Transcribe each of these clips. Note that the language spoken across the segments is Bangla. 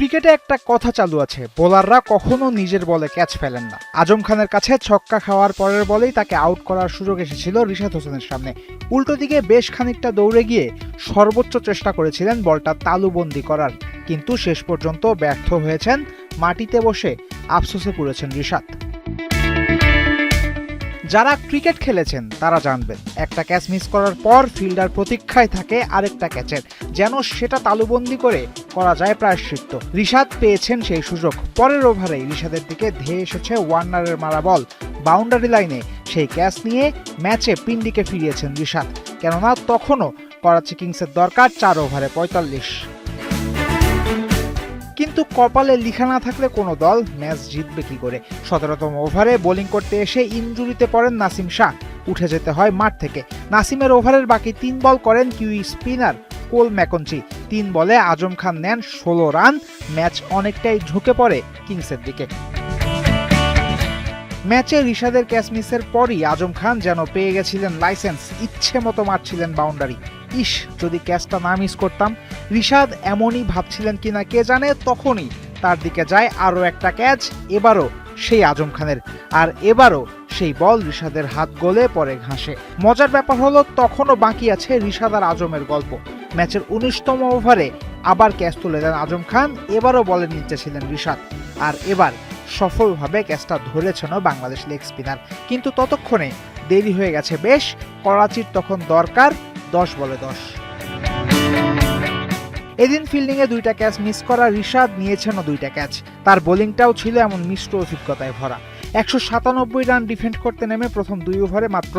ক্রিকেটে একটা কথা চালু আছে, বোলাররা কখনো নিজের বলে ক্যাচ ফেলেন না। আজম খানের কাছে ছক্কা খাওয়ার পরের বলেই তাকে আউট করার সুযোগ এসেছিল রিশাদ হোসেনের সামনে। উল্টো দিকে বেশ খানিকটা দৌড়ে গিয়ে সর্বোচ্চ চেষ্টা করেছিলেন বলটা তালুবন্দি করার, কিন্তু শেষ পর্যন্ত ব্যর্থ হয়েছেন। মাটিতে বসে আফসোসে পড়েছেন রিশাদ। যারা ক্রিকেট খেলেছেন তারা জানবেন, একটা ক্যাচ মিস করার পর ফিল্ডার প্রতীক্ষায় থাকে আরেকটা ক্যাচের, যেন সেটা তালুবন্দি করে করা যায় প্রায়শ্চিত্ত। রিশাদ পেয়েছেন সেই সুযোগ। পরের ওভারেই রিশাদের দিকে ধেয়ে এসেছে ওয়ার্নারের মারা বল। বাউন্ডারি লাইনে সেই ক্যাচ নিয়ে ম্যাচে পিন্ডিকে ফিরিয়েছেন রিশাদ, কেননা তখনও করাচি কিংসের দরকার 4 ওভারে 45। কিন্তু কপালে লিখা না থাকলে কোনো দল ম্যাচ জিতবে কি করে? 17তম ওভারে বোলিং করতে এসে ইনজুরিতে পড়েন নাসিম শাহ, উঠে যেতে হয় মাঠ থেকে। নাসিমের ওভারের বাকি 3 বল করেন কিউই স্পিনার কোল ম্যাকঞ্চি। 3 বলে আজম খান নেন 16 রান। ম্যাচ অনেকটাই ঝুঁকে পড়ে কিংসের দিকে। ম্যাচে রিশাদের ক্যাচ মিসের পরই আজম খান যেন পেয়ে গেছিলেন লাইসেন্স, ইচ্ছে মতো মারছিলেন বাউন্ডারি। ইস, যদি ক্যাচটা না মিস করতাম। রিশাদ এমনই ভাবছিলেন কিনা কে জানে, তখনই তার দিকে যায় আরও একটা ক্যাচ, এবারও সেই আজম খানের। আর এবারও সেই বল রিশাদের হাত গলে পড়ে ঘাসে। মজার ব্যাপার হলো, তখনও বাকি আছে রিশাদ আর আজমের গল্প। ম্যাচের 19তম ওভারে আবার ক্যাচ তুলে দেন আজম খান। এবারও বলের নিচে ছিলেন রিশাদ, আর এবার সফলভাবে ক্যাচটা ধরেছেন বাংলাদেশ লেগ স্পিনার। কিন্তু ততক্ষণে দেরি হয়ে গেছে বেশ। করাচির তখন দরকার 10 বলে 10। এদিন ফিল্ডিংয়ে 2টা ক্যাচ মিস করা রিশাদ নিয়েছেনও 2টা ক্যাচ। তার বোলিংটাও ছিল এমন মিশ্র অভিজ্ঞতায় ভরা। 197 রান ডিফেন্ড করতে নেমে প্রথম 2 ওভারে মাত্র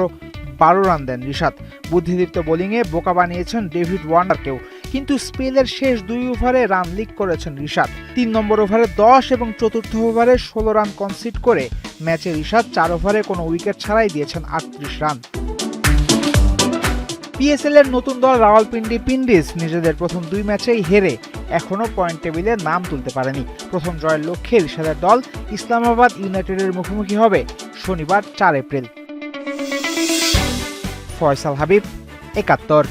12 রান দেন রিশাদ। বুদ্ধিদীপ্ত বোলিংয়ে বোকা বানিয়েছেন ডেভিড ওয়ার্নারকেও, কিন্তু স্পেলের শেষ 2 ওভারে রান লিক করেছেন রিশাদ। 3 নম্বর ওভারে 10 এবং 4র্থ ওভারে 16 রান কনসিড করে ম্যাচে রিশাদ 4 ওভারে কোনো উইকেট ছাড়াই দিয়েছেন 38 রান। পিএসএল এর নতুন দল রাওয়ালপিন্ডি পিন্ডিজ নিজেদের প্রথম 2 ম্যাচেই হেরে এখনো পয়েন্ট টেবিলে নাম তুলতে পারেনি। প্রথম জয়ের লক্ষ্যে রিশাদের দল ইসলামাবাদ ইউনাইটেডের মুখোমুখি হবে শনিবার 4 এপ্রিল। ফয়সাল হাবিব, 71।